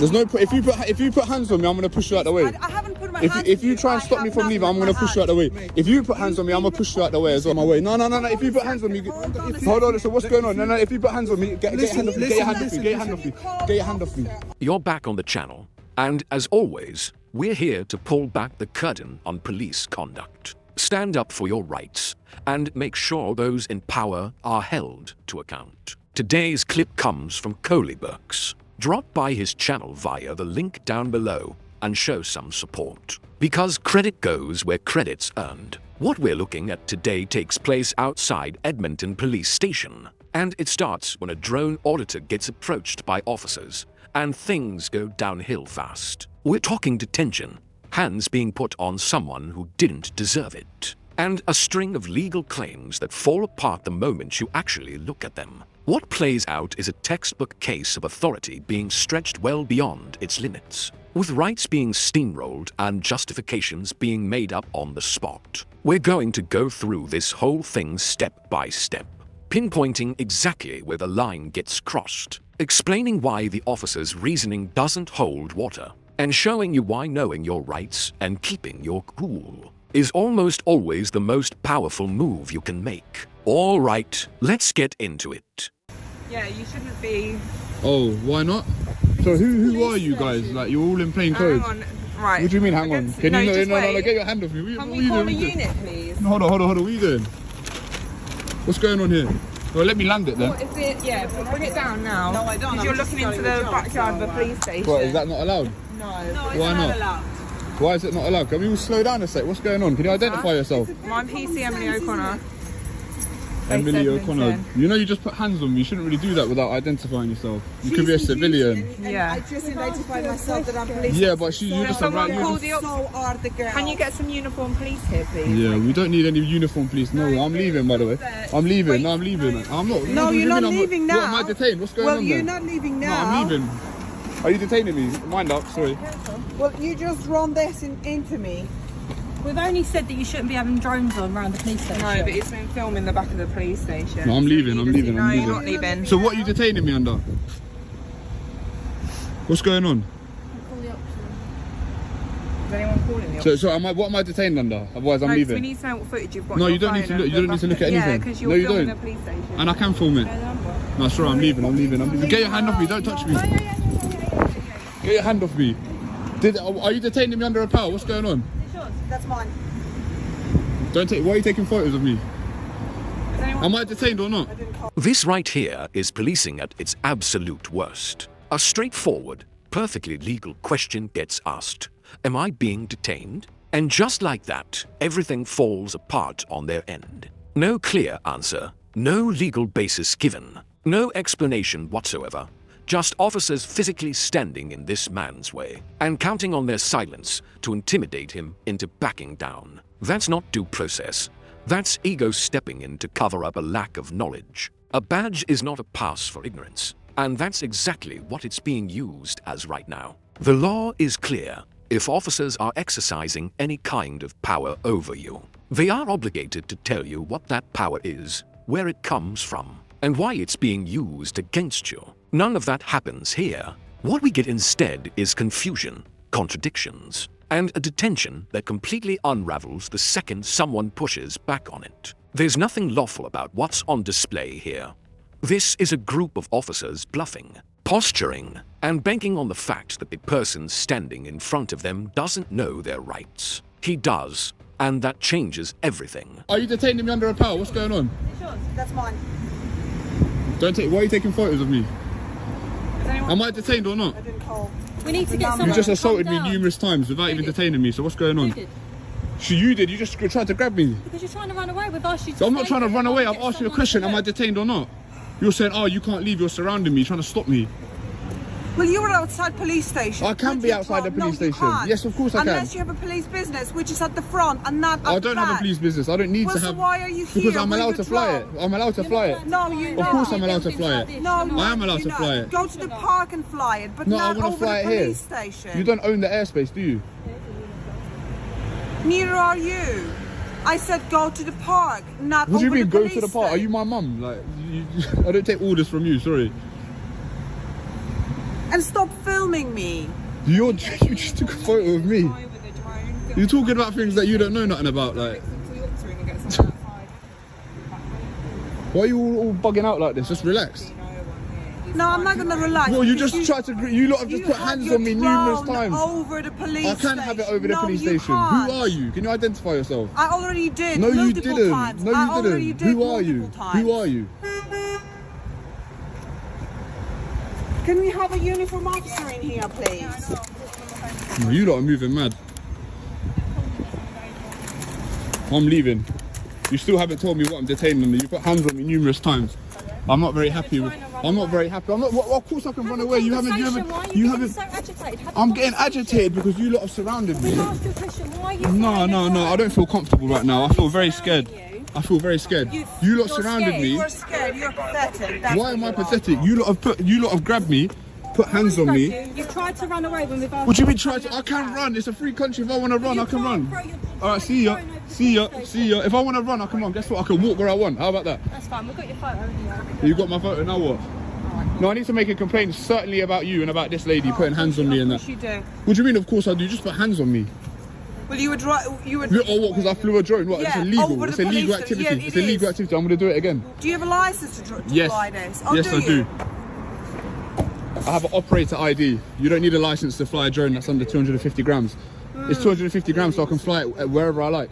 There's no point. If you put hands on me, I'm gonna push you out the way. I haven't put my hands on you. If you try and stop me from leaving, I'm gonna push you out the way. If you put hands on me, I'm gonna push you out the way as well. My way. No. If you put hands on me, hold on. So what's going on? No. If you put hands on me, get your hand off me. Get your hand off me. Get your hand off me. Get your hand off me. You're back on the channel, and as always, we're here to pull back the curtain on police conduct. Stand up for your rights, and make sure those in power are held to account. Today's clip comes from Coley Burks. Drop by his channel via the link down below and show some support. Because credit goes where credit's earned. What we're looking at today takes place outside Edmonton Police Station, and it starts when a drone auditor gets approached by officers, and things go downhill fast. We're talking detention, hands being put on someone who didn't deserve it, and a string of legal claims that fall apart the moment you actually look at them. What plays out is a textbook case of authority being stretched well beyond its limits, with rights being steamrolled and justifications being made up on the spot. We're going to go through this whole thing step by step, pinpointing exactly where the line gets crossed, explaining why the officer's reasoning doesn't hold water, and showing you why knowing your rights and keeping your cool is almost always the most powerful move you can make. All right, let's get into it. Yeah, you shouldn't be. Oh, why not? So who are you guys? Like, you're all in plain clothes. Hang on. Right. What do you mean, hang on? Can you no, get your hand off me. Can we call a unit, please? No, hold on. What are you doing? What's going on here? Well, let me land it then. What is it? Yeah, bring it down now. No, I don't. Because you're looking into the backyard of the police station. What, is that not allowed? No, it's not allowed. Why is it not allowed? Can we all slow down a sec? What's going on? Can you identify yourself? I'm PC Emily O'Connor. Emily O'Connor. You know you just put hands on me. You shouldn't really do that without identifying yourself. You could be a civilian. Yeah. I just identified myself that I'm police. Yeah, but you're just a right. So are the girls. Can you get some uniform police here, please? Yeah, we don't need any uniform police. No, I'm leaving, by the way. I'm leaving. No, I'm leaving. I'm not. No, you're not leaving now. What, am I detained? What's going on Well, you're not leaving now. No, I'm leaving. Are you detaining me? Mind up, sorry. Well, you just run this into me. We've only said that you shouldn't be having drones on around the police station. No, but it's been filming the back of the police station. No, I'm leaving. No, you're not leaving. So what are you detaining me under? What's going on? Is anyone calling the So what am I detained under? Otherwise I'm leaving. We need to know what footage you've got. No, you don't need to look. You don't need to look at anything. Yeah, because you're no, you filming don't. the police station. And I can film it. No, sorry, I'm leaving. Get your hand off me. Don't touch me. Get your hand off me. Are you detaining me under a power? What's going on? That's mine. Why are you taking photos of me? Am I detained or not? This right here is policing at its absolute worst. A straightforward, perfectly legal question gets asked. Am I being detained? And just like that, everything falls apart on their end. No clear answer, no legal basis given, no explanation whatsoever. Just officers physically standing in this man's way and counting on their silence to intimidate him into backing down. That's not due process. That's ego stepping in to cover up a lack of knowledge. A badge is not a pass for ignorance, and that's exactly what it's being used as right now. The law is clear. If officers are exercising any kind of power over you, they are obligated to tell you what that power is, where it comes from, and why it's being used against you. None of that happens here. What we get instead is confusion, contradictions, and a detention that completely unravels the second someone pushes back on it. There's nothing lawful about what's on display here. This is a group of officers bluffing, posturing, and banking on the fact that the person standing in front of them doesn't know their rights. He does, and that changes everything. Are you detaining me under a power? What's going on? That's mine. Why are you taking photos of me? Am I detained or not? I didn't call. We need to get someone. You just to assaulted calm me down. numerous times without even detaining me, so what's going on? Who did? You did, you just tried to grab me. Because you're trying to run away. We've asked you to. So I'm not stay trying to here. run away, Get I've asked you a someone question, to am I look. detained or not? You're saying, oh, you can't leave, you're surrounding me, you're trying to stop me. Well, you were outside police station. I can Would be you outside the talk? No, police you station. can't. Yes, of course I can. Unless you have a police business, which is at the front and not at I the don't back. have a police business, I don't need Well, to so have... why are you here? Because I'm Were allowed you to fly it. drunk? I'm allowed to fly it. No, you Of don't. course I'm allowed to fly it. No, I am allowed to you're fly not. it. Go to the park and fly it, but No, I not want to over fly the it here. police station. You don't own the airspace, do you? Neither are you. I said go to the park, not What do you over mean, the go police to the park? Are you my mum? Like, I don't take orders from you, sorry. And stop filming me. You just took a photo of me. You're talking about things that you don't know nothing about, like. Why are you all bugging out like this? Just relax. No, I'm not gonna relax. Well, you just tried to. You lot have just put hands on me numerous times. Over the police I can have it over the police you station. Can't. Who are you? Can you identify yourself? I already did. No, you multiple didn't. Times. No, I you already didn't. did Who are you? multiple times. Who are you? Can we have a uniform officer in here, please? No, you lot are moving mad. I'm leaving. You still haven't told me what I'm detaining them. You put hands on me numerous times. I'm not very happy with. I'm not very happy. I'm not. Well, of course I can run away. You haven't. So agitated? I'm getting agitated because you lot have surrounded me. Asked you a question. Why are you? No. I don't feel comfortable right now. I feel very scared. I feel very scared. You lot surrounded me. You're scared. You're pathetic. That's Why am I pathetic? You lot have grabbed me, put hands on me. You tried to run away when we've asked. What do you mean try to? I can run. It's a free country. If I want to run, I can run. All right, see ya. If I want to run, I can run. Guess what? I can walk where I want. How about that? That's fine. We've got your photo here. You got my photo. Now what? No, I need to make a complaint certainly about you and about this lady putting hands on me and that. you do. What do you mean? Of course I do. You just put hands on me. Well, you would. Oh, what? Because I flew a drone? What? Yeah, it's illegal. over It's the a legal police station. activity. Yeah, It's it a legal is. activity. I'm going to do it again. Do you have a license to Yes. fly this? Oh, Yes, do I you? do. I have an operator ID. You don't need a license to fly a drone that's under 250 grams. It's 250 grams, so I can fly it wherever I like.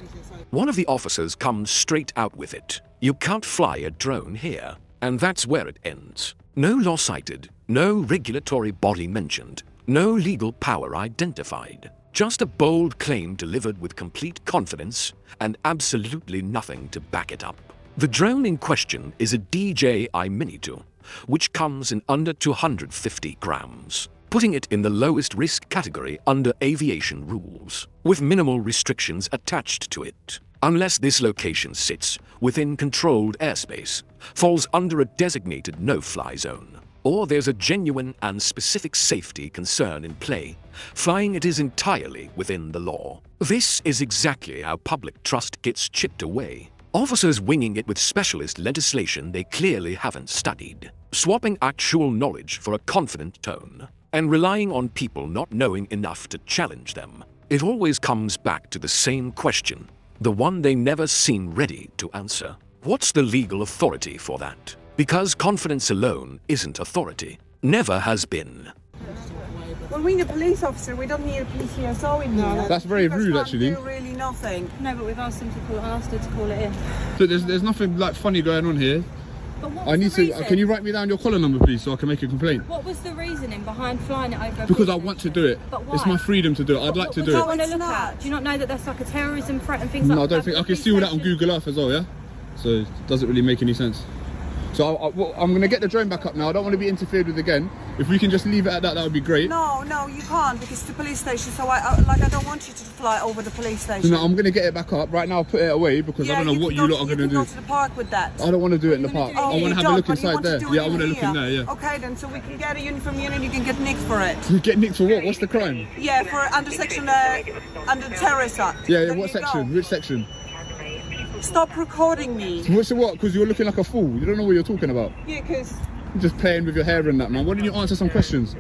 One of the officers comes straight out with it. You can't fly a drone here. And that's where it ends. No law cited, no regulatory body mentioned, no legal power identified. Just a bold claim delivered with complete confidence and absolutely nothing to back it up. The drone in question is a DJI Mini 2, which comes in under 250 grams, putting it in the lowest risk category under aviation rules, with minimal restrictions attached to it. Unless this location sits within controlled airspace, falls under a designated no-fly zone, or there's a genuine and specific safety concern in play, flying it is entirely within the law. This is exactly how public trust gets chipped away. Officers winging it with specialist legislation they clearly haven't studied, swapping actual knowledge for a confident tone, and relying on people not knowing enough to challenge them. It always comes back to the same question, the one they never seem ready to answer. What's the legal authority for that? Because confidence alone isn't authority. Never has been. Well, we need a police officer. We don't need a PCSO in here. That's very rude, actually. Do really nothing. No, but we've asked her to call it in. So there's nothing like funny going on here. But what I was need the to. reason? Can you write me down your collar number, please, so I can make a complaint? What was the reasoning behind flying it over? Because I want to do it. But why? It's my freedom to do it. I'd like to do What it. want to It's look not. at? Do you not know that that's like a terrorism threat and things like that? No, I don't think I can see all that on Google Earth as well. Yeah. So it doesn't really make any sense. So I'm going to get the drone back up now. I don't want to be interfered with again. If we can just leave it at that, that would be great. No, you can't because it's the police station. So I don't want you to fly over the police station. No, I'm going to get it back up. Right now, I'll put it away because I don't know what you lot are going to do. Go to the park with that. I don't want to do it in the park. Oh, I want you to have a don't, look but you inside want to there. do it Yeah, I want to look in there, yeah. Okay then, so we can get a uniform unit and you can get nicked for it. You get nicked for what? What's the crime? Yeah, for under section, under Terrorism Act. Yeah, There what you section? go. Which section? Stop recording me. What's the what? Because you're looking like a fool. You don't know what you're talking about. Yeah, because... You're just playing with your hair and that, man. Why don't you answer some questions?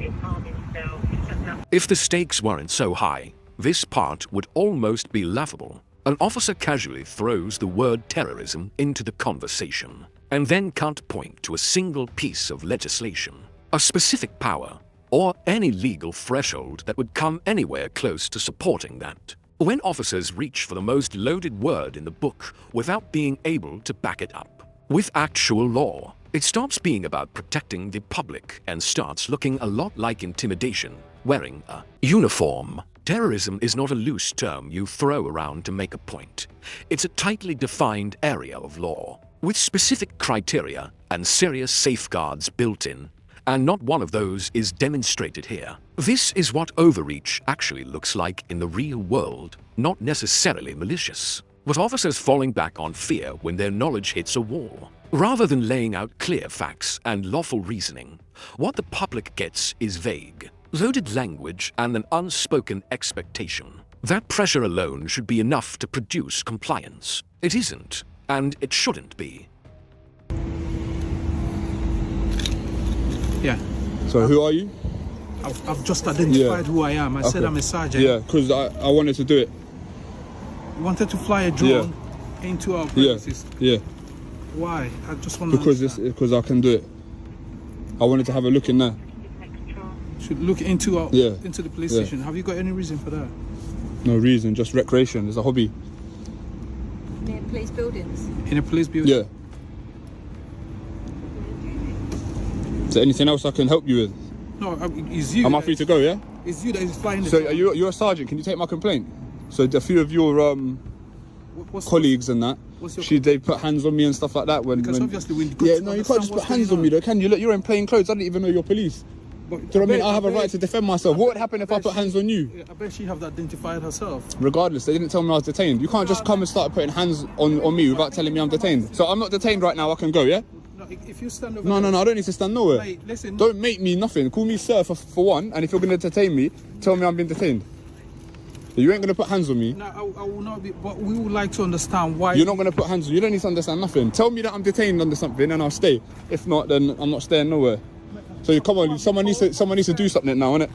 If the stakes weren't so high, this part would almost be laughable. An officer casually throws the word terrorism into the conversation, and then can't point to a single piece of legislation, a specific power, or any legal threshold that would come anywhere close to supporting that. When officers reach for the most loaded word in the book without being able to back it up with actual law, it stops being about protecting the public and starts looking a lot like intimidation, wearing a uniform. Terrorism is not a loose term you throw around to make a point. It's a tightly defined area of law, with specific criteria and serious safeguards built in, and not one of those is demonstrated here. This is what overreach actually looks like in the real world, not necessarily malicious, but officers falling back on fear when their knowledge hits a wall. Rather than laying out clear facts and lawful reasoning, what the public gets is vague, loaded language and an unspoken expectation. That pressure alone should be enough to produce compliance. It isn't, and it shouldn't be. Yeah. So who are you? I've just identified who I am. I said I'm a sergeant. Yeah, because I wanted to do it. You wanted to fly a drone into our premises. Yeah. Why? I just want to because I can do it. I wanted to have a look in there. Should look into our into the police station. Have you got any reason for that? No reason, just recreation. It's a hobby. Near police buildings. In a police building? Yeah. Is there anything else I can help you with? No, it's you. Am I free to go, yeah? It's you that is flying the So drone. you're a sergeant, can you take my complaint? So a few of your colleagues and that, they put hands on me and stuff like that Because obviously we you can't just put hands on me though, can you? Look, you're in plain clothes, I didn't even know you're police. But Do you know what I mean? I have a right to defend myself. What would happen if I put hands on you? I bet she have identified herself. Regardless, they didn't tell me I was detained. You can't just come and start putting hands on me without telling me I'm detained. So I'm not detained right now, I can go, yeah? No, if you stand over No, I don't need to stand nowhere. Mate, listen. Don't make me nothing. Call me sir for one, and if you're going to detain me, tell me I'm being detained. You ain't going to put hands on me. No, I will not be, but we would like to understand why. You're not going to put hands on me. You don't need to understand nothing. Tell me that I'm detained under something and I'll stay. If not, then I'm not staying nowhere. So come on, someone needs to do something now, innit?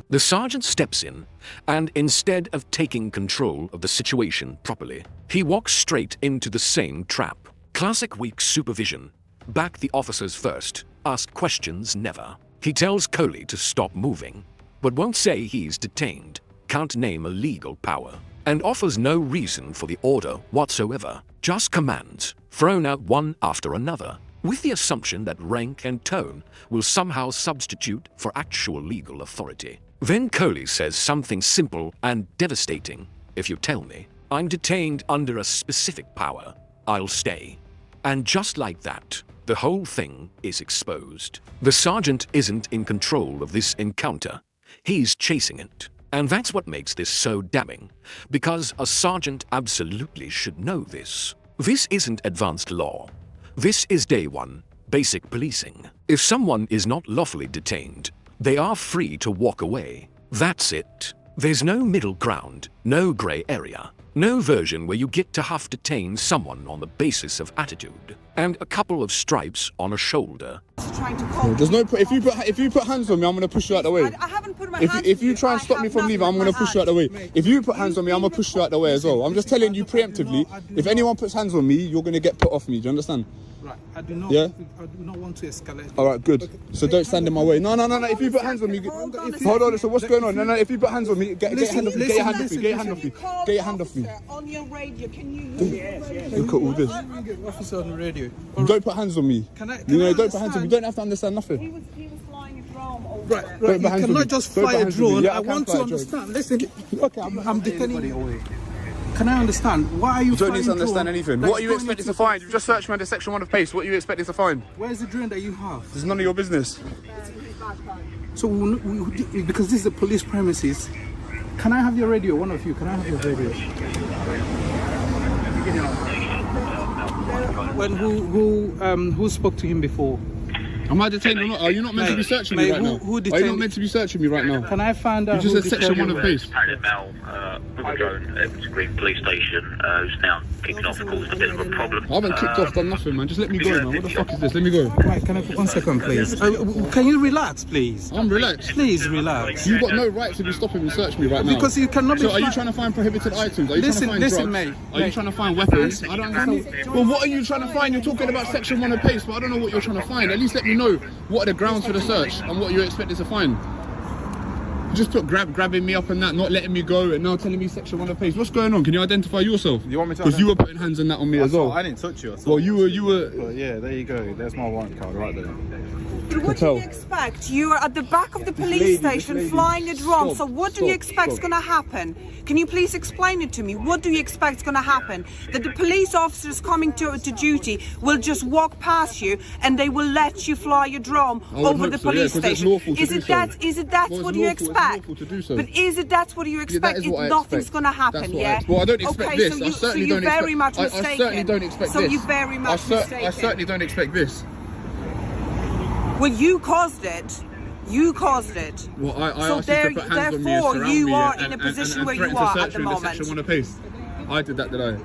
The sergeant steps in, and instead of taking control of the situation properly, he walks straight into the same trap. Classic weak supervision. Back the officers first, ask questions never. He tells Coley to stop moving, but won't say he's detained, can't name a legal power, and offers no reason for the order whatsoever, just commands, thrown out one after another, with the assumption that rank and tone will somehow substitute for actual legal authority. Then Coley says something simple and devastating. If you tell me I'm detained under a specific power, I'll stay. And just like that, the whole thing is exposed. The sergeant isn't in control of this encounter. He's chasing it. And that's what makes this so damning, because a sergeant absolutely should know this. This isn't advanced law. This is day one, basic policing. If someone is not lawfully detained, they are free to walk away. That's it. There's no middle ground, no grey area, no version where you get to half detain someone on the basis of attitude, and a couple of stripes on a shoulder. There's no if you put hands on me, I'm gonna push you out the way. I haven't put my hands If you on try and stop me from leaving, I'm gonna push you out the way. If you put hands on me, I'm gonna push you out the way as well. I'm just telling you preemptively. If anyone puts hands on me, you're gonna get put off me. Do you understand? Right. I do not. Yeah? I do not want to escalate. All right, good. So don't stand in my way. No. If you put hands on me, hold on. So what's going on? No. If you put hands on me, get your hand off me. Get your hand off me. Get your hand off me. Get your hand off me. On your radio, can you Look at all this. Officer on the radio. Don't put hands on me. Can I Don't put hands on me. You don't have to understand nothing. He was flying a drone over Right. there. Don't You put hands on cannot me. just Don't fly put a hands on me. drone. Yeah, I I can want fly to a drone. understand. Listen. Okay, I'm detaining you. Can I understand why are you? You don't need to flying understand drone anything. that's What are you going expected into- to find? You've just searched me under section 1 of PACE. What are you expected to find? Where's the drone that you have? It's none of your business. So because this is a police premises, can I have your radio? One of you, can I have your radio? When who spoke to him before? Am I detained or not? Are you not meant to be searching me right now? who Are you detained- not meant to be searching me right now? Can I find out? You just who said section detained 1 of you? PACE. Padded Mel with a drone at Green Police Station, who's now kicking off, causing a bit of a problem. I haven't kicked off, done nothing, man. Just let me go, man. What the fuck is this? Let me go. Right, can I for 1 second, please? Can you relax, please? I'm relaxed. Please relax. You've got no right to be stopping me search me right now. Because you cannot be. So are you trying to find prohibited items? Are you Listen, trying to find mate. drugs? Are you trying to find weapons? I don't understand. Well, what are you trying to find? You're talking about section 1 of PACE, but I don't know what you're trying to find. At least let me know what are the grounds for the search and what you're expected to find. You just put grabbing me up and that, not letting me go, and now telling me section 1 of PACE. What's going on? Can you identify yourself? You want me to? Because you were putting hands on that on me as well. I didn't touch you. Well, you were. But yeah, there you go. There's my warrant card right there. But what do you expect? You are at the back of the police station flying a drone. So what do you expect is going to happen? Can you please explain it to me? What do you expect is going to happen? That the police officers coming to duty will just walk past you and they will let you fly your drone over the police station? Is it that what you expect? But is it that's what you expect? Nothing's going to happen, yeah? Well, I don't expect this. So I certainly don't expect. very much mistaken. I certainly don't expect so this. you very much mistaken. I certainly don't expect this. Well, you caused it. You caused it. Well, I So asked you to put hands on me and therefore, surround you me are and in a position where threaten you to are search at the me under moment. section 1 of PACE. I did that, did I?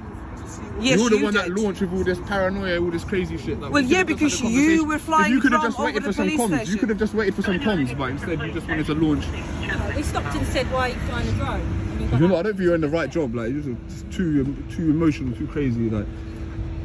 Yes, You're the you one that did. launched with all this paranoia, all this crazy shit. Like, Well, we yeah, could've just because had a you conversation. were If flying you could have drum just waited over for the some police comms. You station. could have just waited for some comms, but instead you just wanted to launch. We stopped and said, why are you flying a drone? And you got You know, out. I don't think you're in the right job. Like, you're just too emotional, too crazy. Like,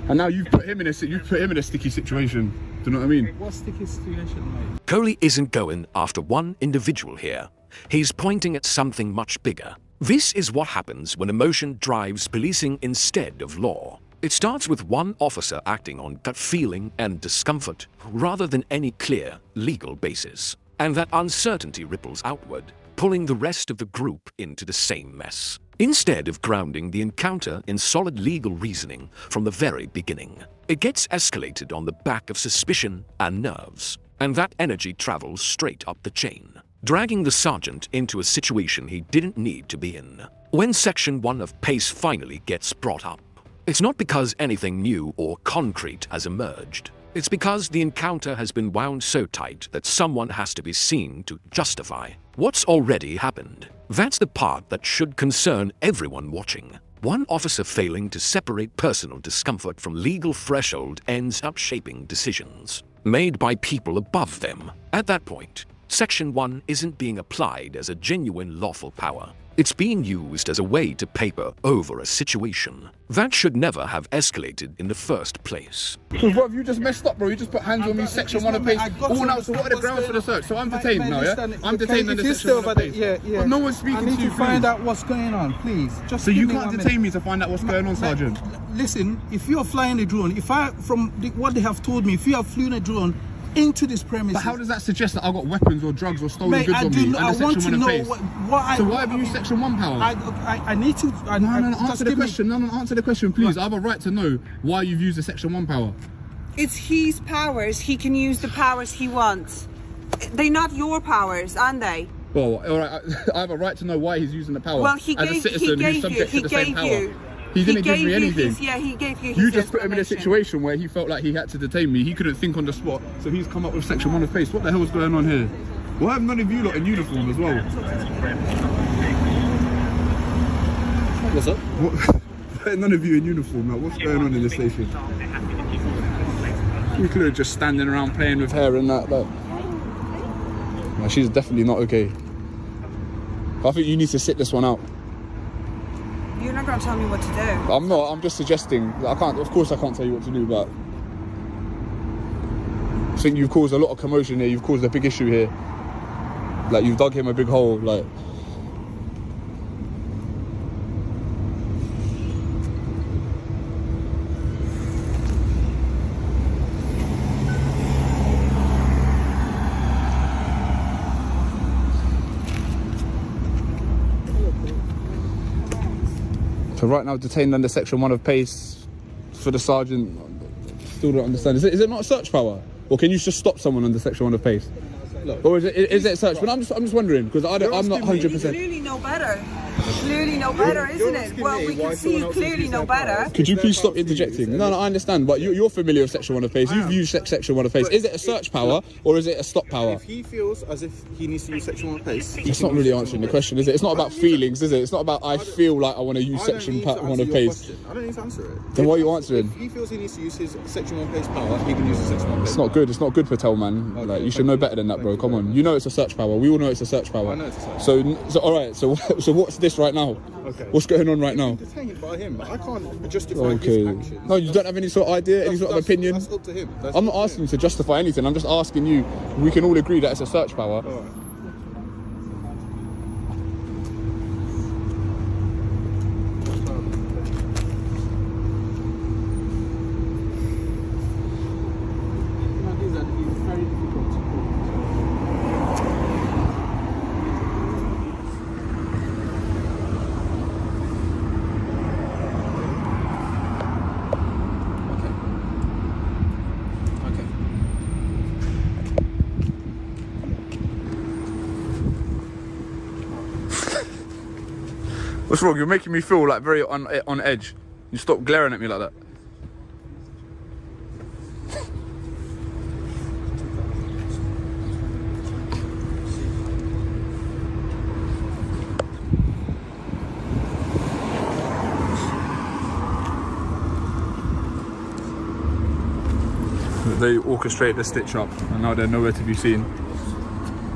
and now you've put him in a sticky situation. Do you know what I mean? What sticky situation, mate? Coley isn't going after one individual here. He's pointing at something much bigger. This is what happens when emotion drives policing instead of law. It starts with one officer acting on gut feeling and discomfort rather than any clear legal basis. And that uncertainty ripples outward, pulling the rest of the group into the same mess. Instead of grounding the encounter in solid legal reasoning from the very beginning, it gets escalated on the back of suspicion and nerves. And that energy travels straight up the chain, dragging the sergeant into a situation he didn't need to be in. When Section 1 of PACE finally gets brought up, it's not because anything new or concrete has emerged. It's because the encounter has been wound so tight that someone has to be seen to justify what's already happened. That's the part that should concern everyone watching. One officer failing to separate personal discomfort from legal threshold ends up shaping decisions made by people above them. At that point, Section 1 isn't being applied as a genuine lawful power. It's being used as a way to paper over a situation that should never have escalated in the first place. Because what have you just messed up, bro? You just put hands on me, Section 1 of PACE. Oh, now, so what are the grounds for the search? So I'm detained now, yeah? I'm detained under Section 1 of PACE. Yeah. But no one's speaking I need to you, to find please. out what's going on, please. Just So give you me can't 1 detain minute. me to find out what's going on, Sergeant? Listen, if you're flying a drone, what they have told me, if you have flown a drone into this premises. But how does that suggest that I've got weapons or drugs or stolen Mate, goods I on do me not- I under want Section to 1 of know PACE? what So why have you used Section 1 power? I need to. No, answer the question. No, answer the question, please. I have a right to know why you've used the Section 1 power. It's his powers. He can use the powers he wants. They're not your powers, aren't they? Well, all right, I have a right to know why he's using the power. Well, he as a gave citizen who's you. subject He to the same gave power. you. He didn't give me anything. He gave you. You his just put him in a explanation. situation where he felt like he had to detain me. He couldn't think on the spot, so he's come up with Section 1 of PACE. What the hell is going on here? Why have none of you lot in uniform as well? What's up? Why are none of you in uniform? Like, what's going on in the station? We could have just standing around playing with her and that. No, she's definitely not okay. I think you need to sit this one out. You're not going to tell me what to do. I'm not. I'm just suggesting. Of course, I can't tell you what to do, but I think you've caused a lot of commotion here. You've caused a big issue here. Like, you've dug him a big hole. Like. So right now, detained under Section 1 of PACE for the sergeant. Still don't understand. Is it not a search power, or can you just stop someone under Section 1 of PACE? Look, or is it search? But I'm just wondering, because I'm not 100%. You clearly know better. You clearly know better, isn't it? Well, we can see you clearly know better. Could you please stop interjecting? No, I understand, but you're familiar with Section 1 of PACE. You've used Section 1 of PACE. Is it a search power or is it a stop power? If he feels as if he needs to use Section 1 of PACE, It's not really answering the question, is it? It's not about feelings, is it? It's not about I feel like I want to use Section 1 of PACE. I don't need to answer it. Then why are you answering? If he feels he needs to use his Section 1 PACE power, he can use his Section 1 PACE. It's not good. It's not good, Patel, man. Like, you should know better than that, bro. Come on. You know it's a search power. We all know it's a search power. I know it's a search So all right. So what's this right now? Okay. What's going on right now? Detained by him. I can't justify Okay. his actions. No, you don't have any sort of idea, any sort of opinion. That's up to him. I'm not asking you to justify anything. I'm just asking you. We can all agree that it's a search power. All right. What's wrong? You're making me feel like very on edge. You stop glaring at me like that. They orchestrate the stitch up, and now they're nowhere to be seen.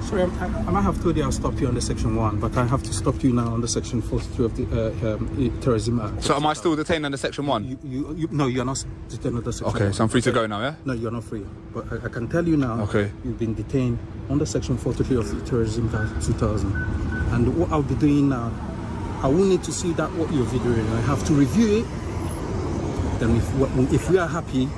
Sorry, I might have told you I'll stop you on the section 1, but I have to stop you now on the section 42 of the Terrorism Act. So am I still detained under section 1? No, you're not detained under section 1. Okay, so I'm free to go now, yeah? No, you're not free. But I can tell you now, okay, you've been detained under section 43 of the Terrorism Act 2000. And what I'll be doing now, I will need to see that what you're videoing. I have to review it. Then if we are happy,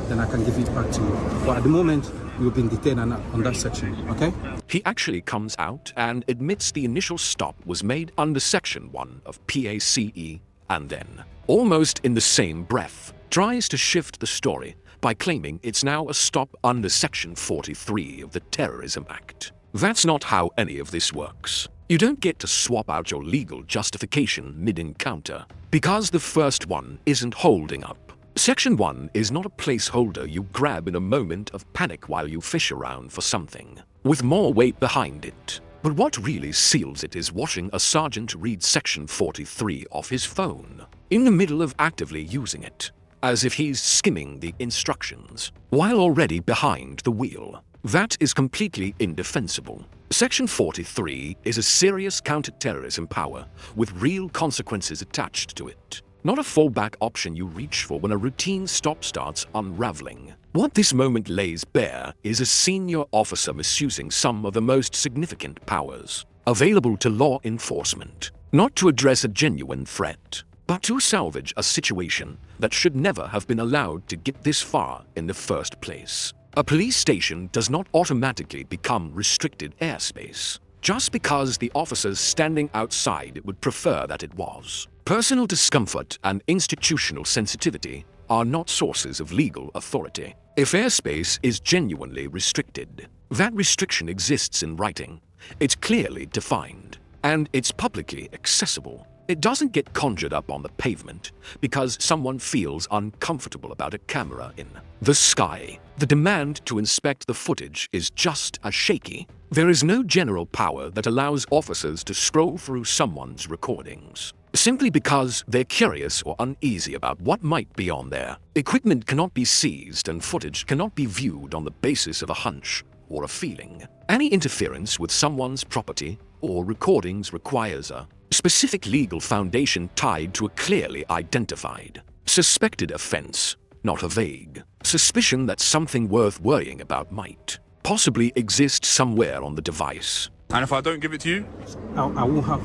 then I can give it back to you. But at the moment, you've been detained on that section, okay? He actually comes out and admits the initial stop was made under section 1 of PACE, and then, almost in the same breath, tries to shift the story by claiming it's now a stop under section 43 of the Terrorism Act. That's not how any of this works. You don't get to swap out your legal justification mid-encounter, because the first one isn't holding up. Section 1 is not a placeholder you grab in a moment of panic while you fish around for something, with more weight behind it. But what really seals it is watching a sergeant read section 43 off his phone, in the middle of actively using it, as if he's skimming the instructions, while already behind the wheel. That is completely indefensible. Section 43 is a serious counter-terrorism power with real consequences attached to it. Not a fallback option you reach for when a routine stop starts unraveling. What this moment lays bare is a senior officer misusing some of the most significant powers available to law enforcement, not to address a genuine threat, but to salvage a situation that should never have been allowed to get this far in the first place. A police station does not automatically become restricted airspace, just because the officers standing outside would prefer that it was. Personal discomfort and institutional sensitivity are not sources of legal authority. If airspace is genuinely restricted, that restriction exists in writing. It's clearly defined, and it's publicly accessible. It doesn't get conjured up on the pavement because someone feels uncomfortable about a camera in the sky. The demand to inspect the footage is just as shaky. There is no general power that allows officers to scroll through someone's recordings, simply because they're curious or uneasy about what might be on there. Equipment cannot be seized and footage cannot be viewed on the basis of a hunch or a feeling. Any interference with someone's property or recordings requires a specific legal foundation tied to a clearly identified, suspected offense, not a vague suspicion that something worth worrying about might possibly exist somewhere on the device. And if I don't give it to you? I won't have...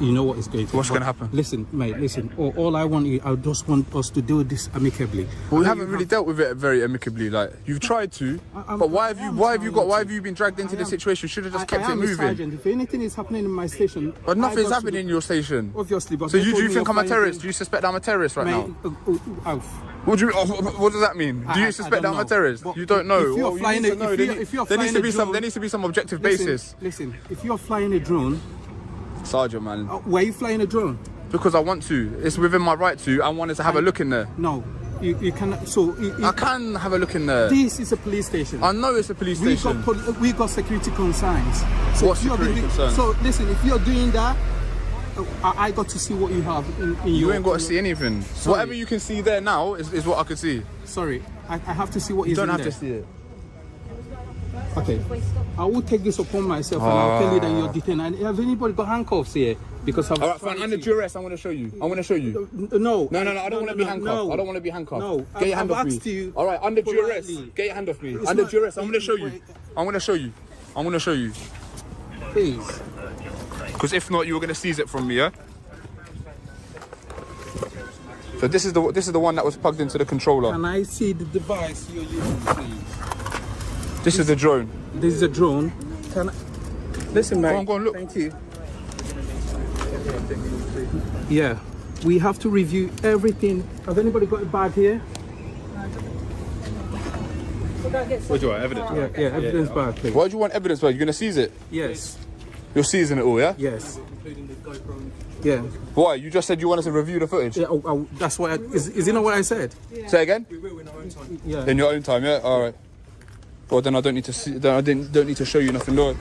you know what is going to happen. What's going to happen? Listen, mate, listen. All I want I just want us to do this amicably. Well, we haven't really dealt with it very amicably. Like, you've tried to, but why have you been dragged into this situation? You should have just kept it moving. Sergeant. If anything is happening in my station... But nothing's happening in your station. Obviously, but... So do you think I'm a terrorist? Do you suspect I'm a terrorist right now? What does that mean? Do you suspect I'm a terrorist? You don't know. If you're flying a drone... There needs to be some objective basis. Listen, if you're flying a drone... Sergeant, man. Why are you flying a drone? Because I want to. It's within my right to. I wanted to have a look in there. No, you cannot. So I can have a look in there. This is a police station. I know it's a police station. We got security concerns. So what security concerns? So listen, if you're doing that, I got to see what you have in your... You ain't got to see anything. Sorry. Whatever you can see there now is what I could see. Sorry, I have to see what you is in there. You don't have to see it. Okay, I will take this upon myself and I'll tell you that you're detained. And have anybody got handcuffs here? Because I've... Alright, fine, under duress, I'm going to show you. No, I don't want to be handcuffed. I don't want to be handcuffed. No, get your hand off me. Alright, under duress, get your hand off me. Under duress, I'm going to show you. I'm going to show you. Please. Because if not, you were going to seize it from me, yeah? So this is the one that was plugged into the controller. Can I see the device you're using, please? This is the drone. This is a drone. Can I... Listen, mate. Go on, look. Thank you. Yeah, we have to review everything. Has anybody got a bag here? What do you want, evidence? Yeah, evidence bag, please. Why do you want evidence bag? You're going to seize it? Yes. You're seizing it all, yeah? Yes. Yeah. Why? You just said you wanted to review the footage? Yeah, that's what is it not what I said? Yeah. Say again? We will in our own time. Yeah. In your own time, yeah? Alright. Well, then I don't need to see, then I don't need to show you nothing, do I?